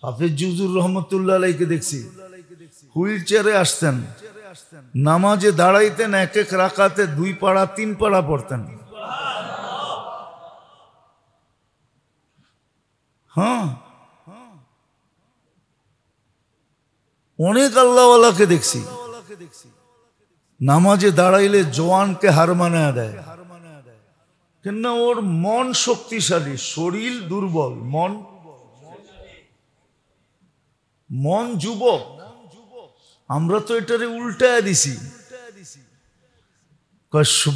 হাফেজ জুজুর রহমতুল্লাহ আলাইকে দেখছি হুইল চেয়ারে আসতেন, নামাজে দাঁড়াইতেন, এক এক রাকাতে 2 পারা 3 পারা পড়তেন। হ্যাঁ, অনেক আল্লাহওয়ালাকে দেখছি নামাজে দাঁড়াইলে জওয়ানকে হার মানায় দেয়, কেননা ওর মন শক্তিশালী, শরীর দুর্বল, মন যুবক। আমরা তো এটারে উল্টায় দিছি,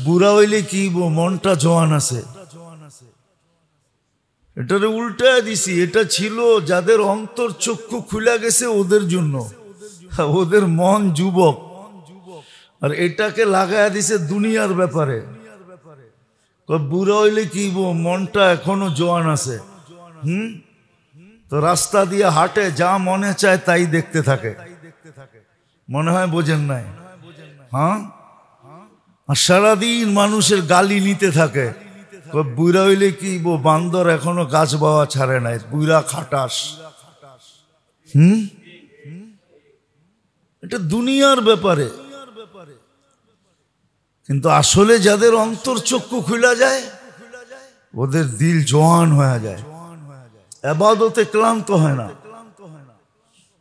বুড়া হইলে কি মনটা জওয়ান আছে, এটারে উল্টায় দিছি। এটা ছিল যাদের অন্তর চক্ষু খুলে গেছে ওদের জন্য, ওদের মন যুবক, আর এটাকে লাগায় দিছে দুনিয়ার ব্যাপারে। বুড়া হইলে কি মনটা এখনো জওয়ান আছে। তো রাস্তা দিয়ে হাঁটে, যা মনে চায় তাই দেখতে থাকে, মনে হয় বোঝেন নাই। হ্যাঁ, আর সারাদিন মানুষের গালি নিতে থাকে। বুড়া হইলে কি বান্দর এখনো গাছ বাওয়া ছাড়ে নাই, বুড়া খাটাস। এটা দুনিয়ার ব্যাপারে, কিন্তু আসলে যাদের অন্তর চক্ষু খুলে যায় ওদের দিল জওয়ান হয়ে যায়, ইবাদতে ক্লান্ত হয় না।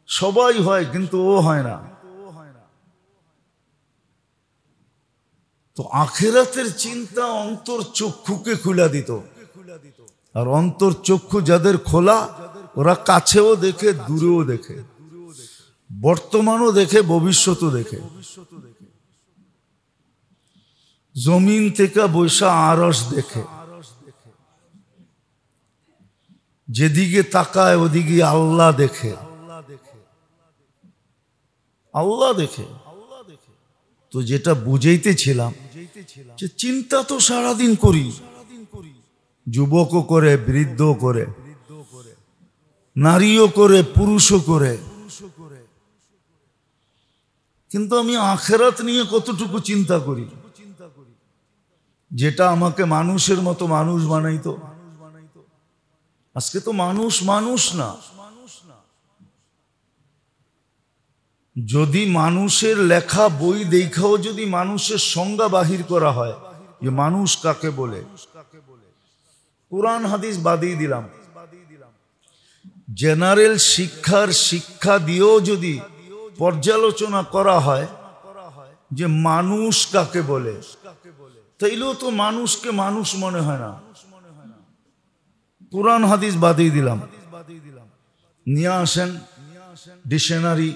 সবাই হয় কিন্তু ও হয় না। তো আখিরাতের চিন্তা অন্তর চক্ষুকে খুলে দিত, আর অন্তর চক্ষু যাদের খোলা ওরা কাছেও দেখে দূরেও দেখে, বর্তমানও দেখে ভবিষ্যৎও দেখে। জমিন থেকে বৈশা আরশ দেখে, যেদিকে তাকায় ওদিকে আল্লাহ দেখে, আল্লাহ দেখে। তো যেটা বুঝাইতেছিলাম যে চিন্তা তো সারাদিন করি, যুবকও করে, বৃদ্ধও করে, নারীও করে, পুরুষও করে, কিন্তু আমি আখিরাত নিয়ে কতটুকু চিন্তা করি, যেটা আমাকে মানুষের মতো মানুষ বানাইতো। আজকে তো মানুষ না। যদি মানুষের লেখা বই দেখাও যদি মানুষের সংজ্ঞা বাহির করা হয় যে মানুষ কাকে বলে, কুরআন হাদিস বাদিয়ে দিলাম, জেনারেল শিক্ষা দিয়েও যদি পর্যালোচনা করা হয় যে মানুষ কাকে বলে, তাইলেও তো মানুষকে মানুষ মনে হয় না। কুরআন হাদিস বাদিয়ে দিলাম, নিয়ে আসেন ডিকশনারি,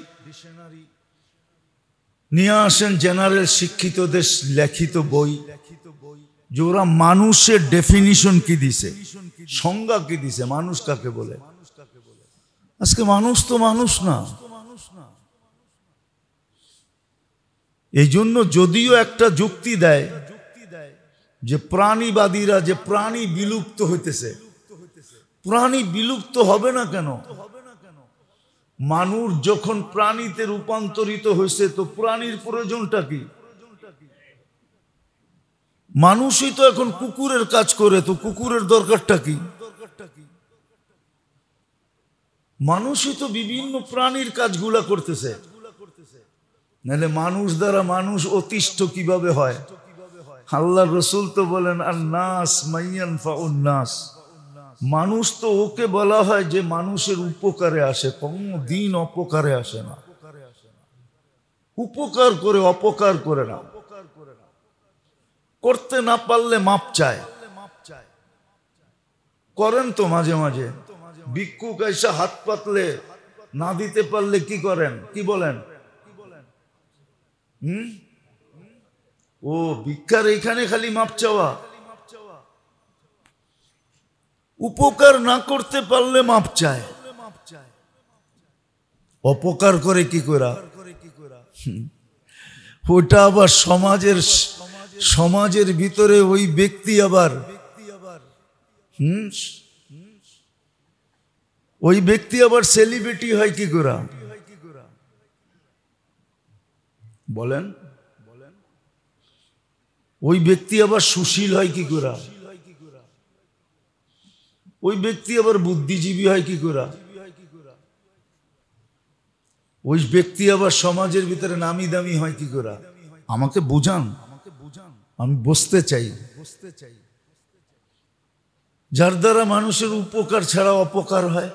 নিয়ে আসেন জেনারেল শিক্ষিতদের লিখিত বই, যে ওরা মানুষের ডেফিনিশন কি দিছে, সংজ্ঞা কি দিছে, মানুষ কাকে বলে। আজকে মানুষ তো মানুষ না। এই জন্য যদিও একটা যুক্তি দেয় যে প্রাণীবাদীরা, যে প্রাণী বিলুপ্ত হইতেছে, প্রাণী বিলুপ্ত হবে না কেন? মানুষ যখন প্রাণীতে রূপান্তরিত হয়েছে তো প্রাণীর প্রয়োজনটা কি? মানুষই তো এখন কুকুরের কাজ করে, তো কুকুরের দরকারটা কি? মানুষই তো বিভিন্ন প্রাণীর কাজগুলা করতেছে, নাহলে মানুষ দ্বারা মানুষ অতিষ্ঠ কিভাবে হয়? আল্লাহ রসুল তো বলেন আন-নাস মাইয়ানফাউন নাস, মানুষ তো ওকে বলা হয় যে মানুষের উপকারে আসে, কোনদিন অপকারে আসে না। উপকার করে, অপকার করে না। করতে না পারলে মাপ চায়, করেন তো মাঝে মাঝে। ভিক্ষুক এসে হাত পাতলে না দিতে পারলে কি করেন, কি বলেন? ও ভিক্ষার এইখানে খালি মাপ চাওয়া? উপকার না করতে পারলে মাপ চায়, অপকার করে কি করা? ওটা আবার সমাজের ভিতরে ওই ব্যক্তি আবার ওই ব্যক্তি আবার সেলিব্রিটি হয় কি করা? বলেন, ওই ব্যক্তি আবার সুশীল হয় কি করা? ওই ব্যক্তি আবার বুদ্ধিজীবী হয় কি করা? ওই ব্যক্তি আবার সমাজের ভিতরে নামি দামি হয় কি করে? আমাকে বুঝান, আমি বুঝতে চাই। যার দ্বারা মানুষের উপকার ছাড়া অপকার হয়।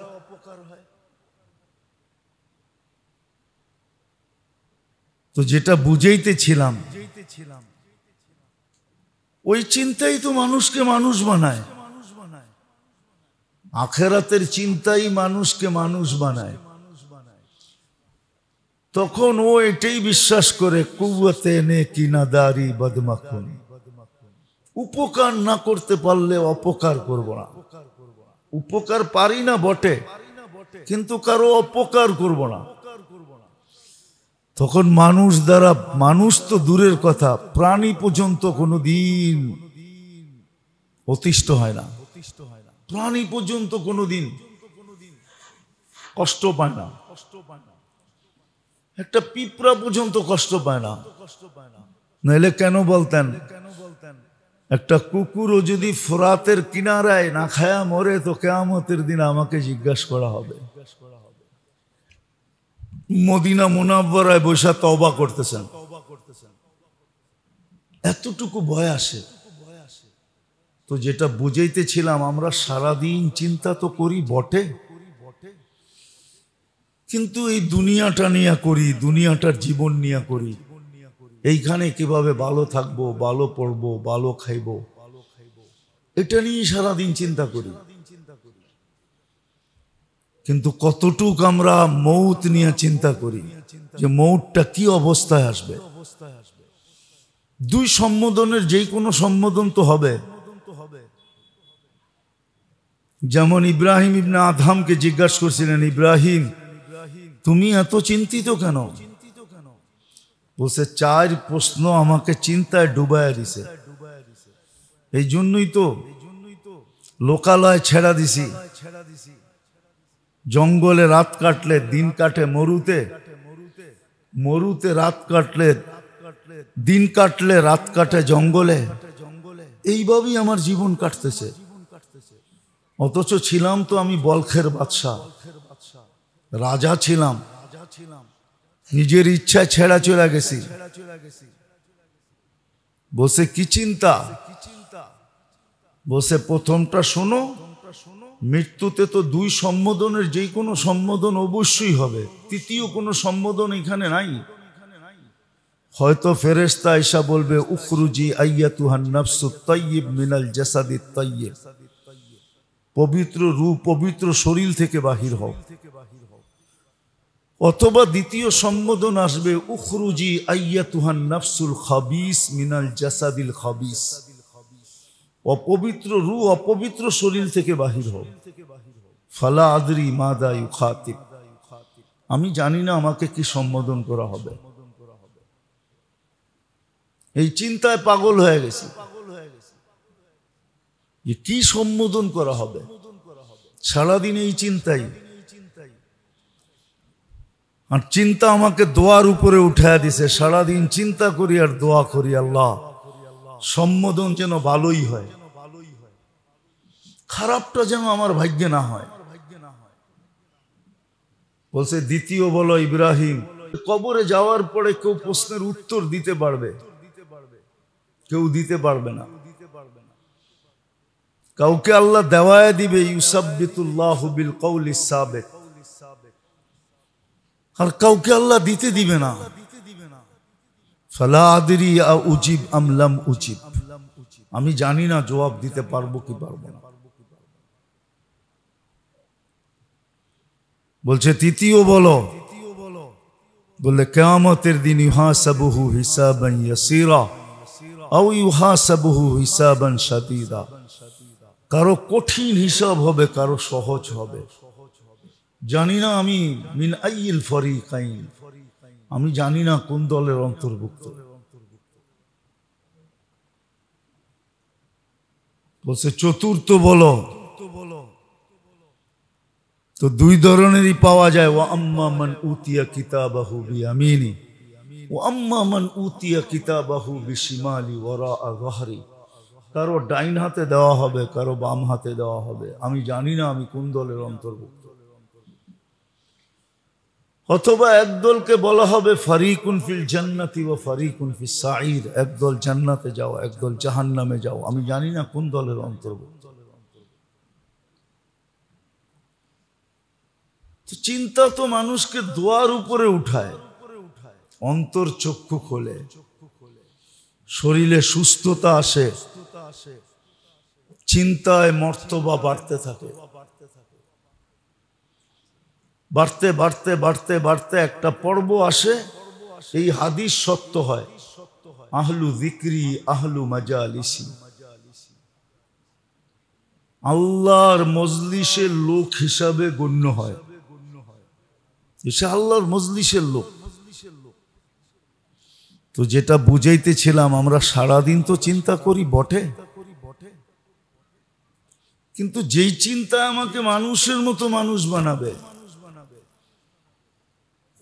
তো যেটা বুঝাইতেছিলাম, ওই চিন্তাই তো মানুষকে মানুষ বানায়। আখেরাতের চিন্তাই মানুষকে মানুষ বানায়। তখন ও এটাই বিশ্বাস করে, কুওয়াতে নে কিনাদারি বদমাখন, উপকার না করতে পারলে অপকার করব না। উপকার পারি না বটে, কিন্তু কারো অপকার করব না। তখন মানুষ দ্বারা, মানুষ তো দূরের কথা, প্রাণী পর্যন্ত কোনোদিন অতিষ্ঠ হয় না। প্রাণী পর্যন্ত কোনোদিন কষ্ট পায় না। একটা পিঁপড়া পর্যন্ত কষ্ট পায় না। নাহলে কেন বলতেন, একটা কুকুরও যদি ফোরাতের কিনারায় না খায়া মরে তো কিয়ামতের দিন আমাকে জিজ্ঞাসা করা হবে। মদিনা মুনাওয়ারায় বসে তওবা করতেছেন, এতটুকু ভয় আসে। তো যেটা বুঝাইতেছিলাম, আমরা সারাদিন চিন্তা তো করি বটে, কিন্তু এই দুনিয়াটা নিয়ে করি, দুনিয়াটার জীবন নিয়ে করি। এইখানে কিভাবে ভালো থাকবো, ভালো পড়বো, ভালো খাইবো, এটা নিয়ে সারাদিন চিন্তা করি। কিন্তু কতটুক আমরা মৌত নিয়ে চিন্তা করি, যে মৌতটা কি অবস্থায় আসবে। দুই সম্বোধনের যেই কোনো সম্বোধন তো হবে। যেমন ইব্রাহিম ইবনে আদহামকে জিজ্ঞাসা করছিলেন, ইব্রাহিম তুমি এত চিন্তিত কেন? বলছে, চার প্রশ্ন আমাকে চিন্তায় ডুবাইয়া দিছে, এই জন্যই তো লোকালয় ছেড়া দিছি। জঙ্গলে রাত কাটলে দিন কাটে মরুতে, মরুতে রাত কাটলে দিন কাটলে রাত কাটে জঙ্গলে। এইভাবেই আমার জীবন কাটতেছে। অথচ ছিলাম তো আমি বলখের বাদশা, রাজা ছিলাম, নিজের ইচ্ছায় ছেড়া চলে গেছি। বসে কি চিন্তা? বসে প্রথমটা শোনো, মৃত্যুতে তো দুই সম্বোধনের যেই কোনো সম্বোধন অবশ্যই হবে, তৃতীয় কোনো সম্বোধন এখানে নাই। হয়তো ফেরেশতা এসা বলবে, উখরুজি আইয়াতুহান নাফসুত তাইয়্যিব মিনাল জাসাদিত তাইয়্যিব, পবিত্র রূহ পবিত্র শরীর থেকে বাহির হও। অথবা দ্বিতীয় সম্বোধন আসবে, উখরুজি আইয়াতুহান নাফসুল খাবিস মিনাল জাসাদিল খাবিস, অপবিত্র রূহ অপবিত্র শরীর থেকে বাহির হও। ফালা আদরি মাদা ইউখাতিব, আমি জানি না আমাকে কি সম্বোধন করা হবে। এই চিন্তায় পাগল হয়ে গেছি যে কি সম্বোধন করা হবে। সারাদিন এই চিন্তাই, আর চিন্তা আমাকে দোয়ার উপরে উঠায় দিছে। সারাদিন চিন্তা করি আর দোয়া করি, আল্লাহ সম্বোধন যেন ভালোই হয়, খারাপটা যেন আমার ভাগ্যে না হয়। বলছে, দ্বিতীয় বলো ইব্রাহিম, কবরে যাওয়ার পরে কেউ প্রশ্নের উত্তর দিতে পারবে? কেউ দিতে পারবে না। কাউকে আল্লাহ দেওয়ায় দিবে, ইউসাব্বিতুল্লাহু বিল কওলিস সাবিক, আর কাউকে আল্লাহ দিতে দিবে না। ফালা আদরি আ উজিব আম লাম উজিব, আমি জানি না জবাব দিতে পারবো কি পারবো না। বলছে তৃতীয় বলো, বলে কিয়ামতের দিন ইউহাসাবুহু হিসাবান ইয়াসীরা আও ইউহাসাবুহু হিসাবান শাদীদা, কারো কঠিন হিসাব হবে, কারো সহজ হবে। জানি না আমি মিন আইয়িল ফরিকাইন, আমি জানি না কোন দলের অন্তর্ভুক্ত। বলছে চতুর্থ বলো, তো দুই ধরনেরই পাওয়া যায়। ওয়া আম্মা মান উতিয়া কিতাবাহু বিয়ামিনি ওয়া আম্মা মান উতিয়া কিতাবাহু বিশিমালি ওয়ারা যাহরি, কারো ডাইন হাতে দেওয়া হবে, কারো বাম হাতে দেওয়া হবে। আমি জানি না আমি কোন দলের অন্তর্ভুক্ত। অথবা একদলকে বলা হবে ফারিকুন ফিল জান্নাতি ওয়া ফারিকুন ফিস সাঈর, একদল জান্নাতে যাও, একদল জাহান্নামে যাও। আমি জানি না কোন দলের অন্তর্ভুক্ত। চিন্তা তো মানুষকে দোয়ার উপরে উঠায়, অন্তর চক্ষু খোলে, শরীরে সুস্থতা আসে, চিন্তায় মর্তবা বাড়তে থাকে। বাড়তে বাড়তে বাড়তে বাড়তে একটা পর্ব আসে, এই হাদিস সত্য হয়, আহলু যিকরি আহলু মাজালিসি, আল্লাহর মজলিসের লোক হিসাবে গণ্য হয়। সে আল্লাহর মজলিসের লোক। তো যেটা বুঝাইতেছিলাম, আমরা সারাদিন তো চিন্তা করি বটে, কিন্তু যেই চিন্তা আমাকে মানুষের মতো মানুষ বানাবে,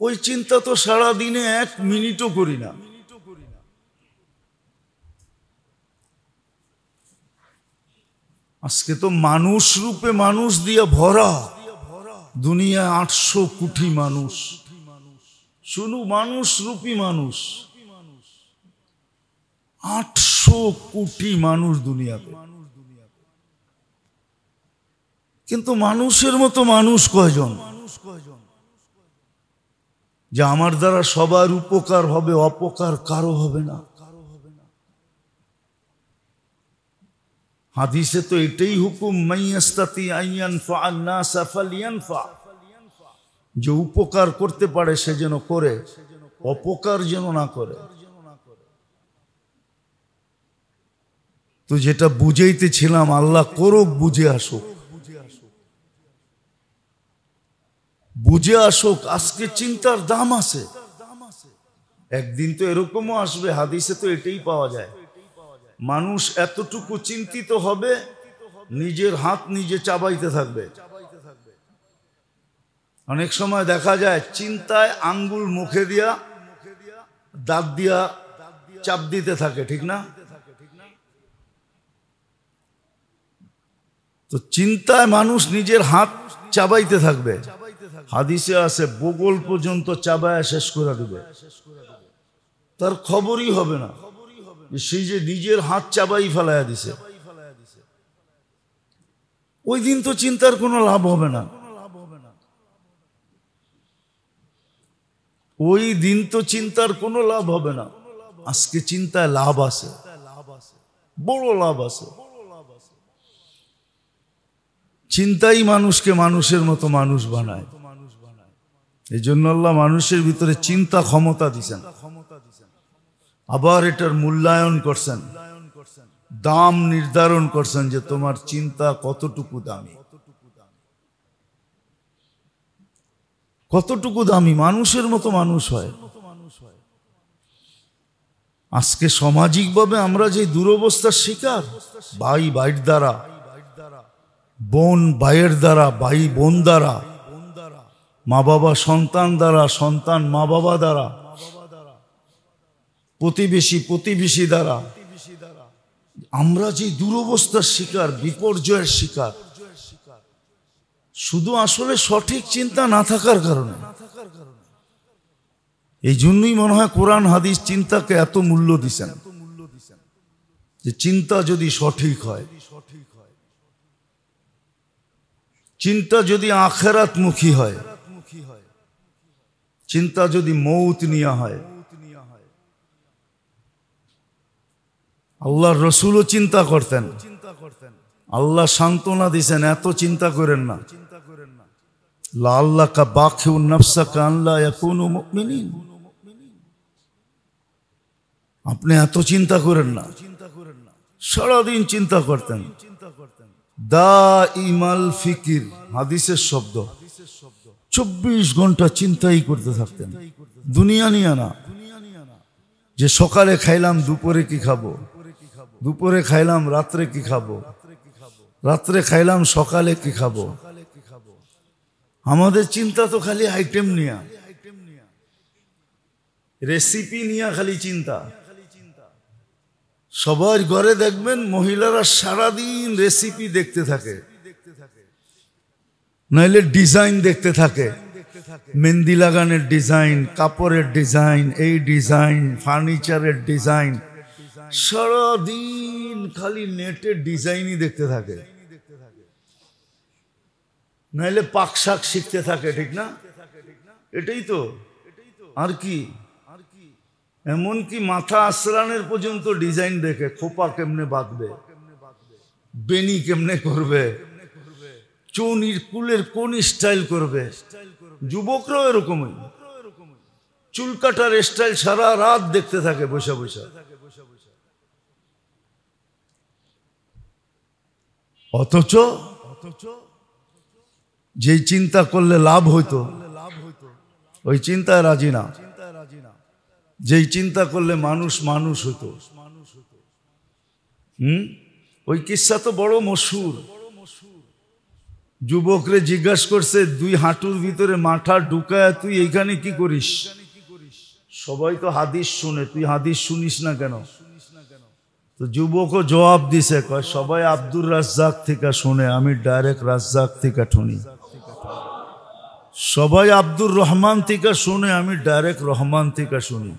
ওই চিন্তা তো সারাদিনে 1 মিনিটও করি না। আজকে তো মানুষ রূপে মানুষ দিয়ে ভরা দুনিয়ায় 800 কোটি মানুষ, শুধু মানুষ রূপী মানুষ, 800 কোটি মানুষ দুনিয়াতে। কিন্তু মানুষের মতো মানুষ কয়জন যে আমার দ্বারা সবার উপকার হবে, অপকার কারো হবে না? হাদিসে তো এটাই হুকুম, মাইয়াস্তাতি আইয়ানফা আন-নাসা ফালইয়ানফা, যে উপকার করতে পারে সে যেন করে, অপকার যেন না করে। তো যেটা বুঝাইতেছিলাম, আল্লাহ করুক, বুঝে আসুক, বুঝে আসুক। আজকে চিন্তার দাম আছে, একদিন তো এরকমও আসবে, হাদিসে তো এটাই পাওয়া যায়। মানুষ এতটুকু চিন্তিত হবে, নিজের হাত নিজে চাবাইতে থাকবে। অনেক সময় দেখা যায় চিন্তায় আঙ্গুল মুখে দিয়া, দাঁত দিয়া চাপ দিতে থাকে, ঠিক না? তো চিন্তায় মানুষ নিজের হাত চাবাইতে থাকবে। হাদিসে আছে বগল পর্যন্ত চাবায়া শেষ করে দিবে, তার খবরই হবে না সেই যে নিজের হাত চাবাই ফেলাইয়া দিছে। ওই দিন তো চিন্তার কোনো লাভ হবে না, ওই দিন তো চিন্তার কোনো লাভ হবে না। আজকে চিন্তায় লাভ আছে, বড় লাভ আছে। চিন্তাই মানুষকে মানুষের মতো মানুষ বানায়। এই জন্য আল্লাহ মানুষের ভিতরে চিন্তা ক্ষমতা দিছেন, আবার এটার মূল্যায়ন করছেন, দাম নির্ধারণ করছেন যে তোমার চিন্তা কতটুকু দামি, কতটুকু দামি, মানুষের মতো মানুষ হয়। আজকে সামাজিকভাবে আমরা যে দুরবস্থার শিকার, ভাই ভাইয়ের দ্বারা, বোন ভাইয়ের দ্বারা, ভাই বোন দ্বারা, মা বাবা সন্তান দ্বারা, সন্তান মা বাবা দ্বারা, প্রতিবেশী প্রতিবেশী দ্বারা, আমরা যে দুরবস্থার শিকার, বিপর্যয়ের শিকার, শুধু আসলে সঠিক চিন্তা না থাকার কারণে। এই জন্যই মনে হয় কোরআন হাদিস চিন্তাকে এত মূল্য দিছেন, যে চিন্তা যদি সঠিক হয়, চিন্তা যদি আখিরাত মুখী হয়, চিন্তা যদি মৌত নিয়া হয়। আল্লাহর রাসূলও চিন্তা করতেন, আল্লাহ সান্ত্বনা দিছেন এত চিন্তা করেন না। লাআল্লাকা বাখিউন নাফসাকা আল্লা ইয়াকুনু মুমিনিন, আপনি এত চিন্তা করেন না। সারাদিন চিন্তা করতেন। দাইমাল ফিকির হাদিসের শব্দ, 24 ঘন্টা চিন্তাই করতে থাকতেন, দুনিয়া নিয়ে না। যে সকালে খাইলাম দুপুরে কি খাবো, দুপুরে খাইলাম রাত্রে কি খাবো, রাত্রে খাইলাম সকালে কি খাবো। আমাদের চিন্তা তো খালি আইটেম নিয়া, রেসিপি নিয়া খালি চিন্তা। সবার ঘরে দেখবেন মহিলারা সারাদিন রেসিপি দেখতে থাকে, নাইলে ডিজাইন দেখতে থাকে, মেহেন্দি লাগানোর ডিজাইন, কাপড়ের ডিজাইন, এই ডিজাইন, ফার্নিচারের ডিজাইন, সারাদিন খালি নেটের ডিজাইনই দেখতে থাকে, নাইলে পাক শাক শিখতে থাকে, ঠিক না? এটাই তো, আর কি? এমনকি মাথা আশ্রানের পর্যন্ত ডিজাইন দেখে, খোপা কেমনে বাঁধবে, বেনি কেমনে করবে, চুনির কুলের কোন স্টাইল করবে। যুবকরাও এরকমই, চুল কাটার স্টাইল সারা রাত দেখতে থাকে বসে বসে। অথচ যেই চিন্তা করলে লাভ হইতো ওই চিন্তায় রাজি না, যেই চিন্তা করলে মানুষ মানুষ হতো। ওই কিস্সা তো বড় মশহুর। যুবকরে জিজ্ঞাসা করছে, দুই হাঁটুর ভিতরে মাথা ঢুকায় তুই এইখানে কি করিস? সবাই তো হাদিস শুনে, তুই হাদিস শুনিস না কেন? তো যুবকও জবাব দিছে, কয় সবাই আব্দুর রাজ্জাক থেকে শুনে, আমি ডাইরেক্ট রাজ্জাক থেকে শুনি। সবাই আব্দুর রহমান থেকে শুনে, আমি ডাইরেক্ট রহমান থেকে শুনি।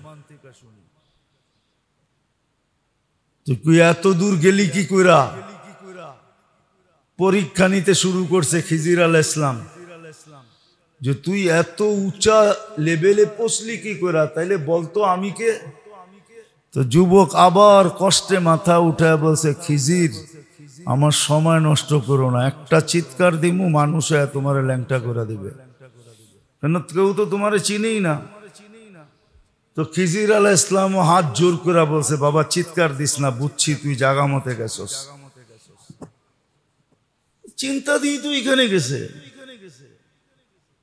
তুই এত দূর গেলি কি কইরা? পরীক্ষা নিতে শুরু করছে খিজির আলাইহিস সালাম, যে তুই এত উঁচা লেভেলে পৌঁছলি কি কইরা, তাইলে বলতো আমি কে? তো যুবক আবার কষ্টে মাথা উঠায় বলছে, খিজির আমার সময় নষ্ট করো না, একটা চিৎকার দিমু মানুষ তোমার ল্যাংটা করে দিবে, কেন কেউ তো তোমার চিনেই না। তো খিজির আলাইহিস সালাম হাত জোর করে বলছে, বাবা চিৎকার দিস না, বুঝছি তুই জাগা মতে গেছস। চিন্তা দিয়ে তুই এখানে গেছে,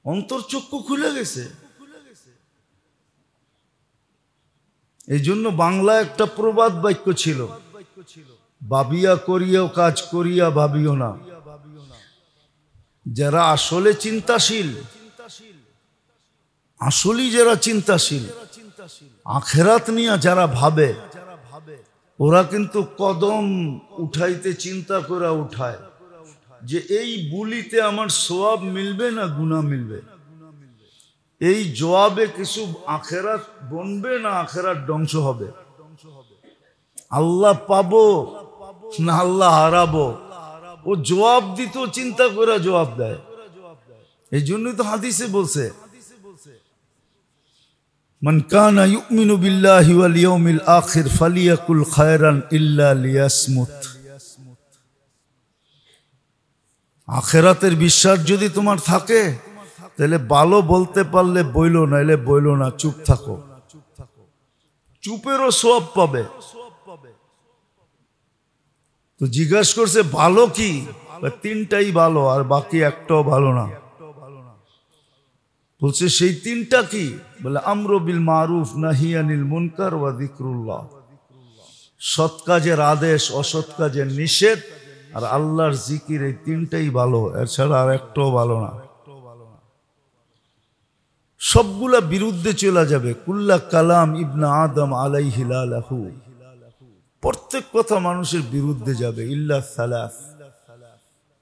অন্তর চক্ষু খুলে গেছে। এই জন্য বাংলা একটা প্রবাদ বাক্য ছিল, ভাবিয়া করিও কাজ করিয়া ভাবিও না। যারা আসলে চিন্তাশীল, আসলেই যারা চিন্তাশীল, আখেরাত নিয়ে যারা ভাবে, ওরা কিন্তু কদম উঠাইতে চিন্তা করে উঠায় যে এই বুলিতে আমার সওয়াব মিলবে না গুনাহ মিলবে, এই জবাবে কিছু আখেরাত বনবে না আখেরাত ধ্বংস হবে, আল্লাহ পাবো না আল্লাহ হারাবো। ও জবাব দিত চিন্তা করে জবাব দেয়। এই জন্যই তো হাদিসে বলছে, মান কানা ইউমিনু বিল্লাহি ওয়াল ইয়াউমিল আখির ফালিয়াকুল খায়রান ইল্লা লিয়াসমুত। আখেরাতের বিশ্বাস যদি তোমার থাকে তাহলে ভালো বলতে পারলে বইলো, নাইলে বইলো না, চুপ থাকো। চুপেরও সওয়াব পাবে। তো জিজ্ঞাসা করছে ভালো কি? তিনটাই ভালো আর বাকি একটাও ভালো না। বলছে সেই তিনটা কি? বলে আমরু বিল মারুফ নাহি আনিল মুনকার ওয়া যিকরুল্লাহ। সৎ কাজের আদেশ, অসৎ কাজের নিষেধ আর আল্লাহর জিকির, এই তিনটাই ভালো, এর ছাড়া আর একটাও ভালো না। সবগুলা বিরুদ্ধে চলে যাবে। কুল্লা কালাম ইবনা আদম আলাইহি লাহু, প্রত্যেক কথা মানুষের বিরুদ্ধে যাবে। ইল্লা সালাস,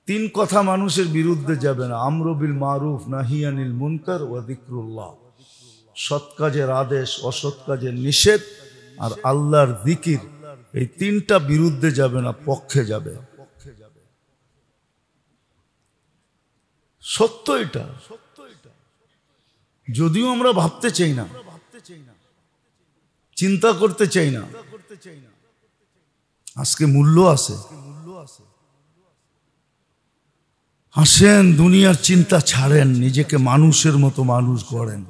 তিন কথা মানুষের বিরুদ্ধে যাবে না। আমরু বিল মারুফ নাহি আনিল মুনকার ওয়া যিকরুল্লাহ, সৎ কাজের আদেশ, অসৎ কাজের নিষেধ আর আল্লাহর জিকির, এই তিনটা বিরুদ্ধে যাবে না, পক্ষে যাবে। সত্য এটা, যদিও আমরা ভাবতে চাই না, চিন্তা করতে চাই না। আজকে মূল্য আছে। আসেন দুনিয়ার চিন্তা ছাড়েন, নিজেকে মানুষের মতো মানুষ গড়েন।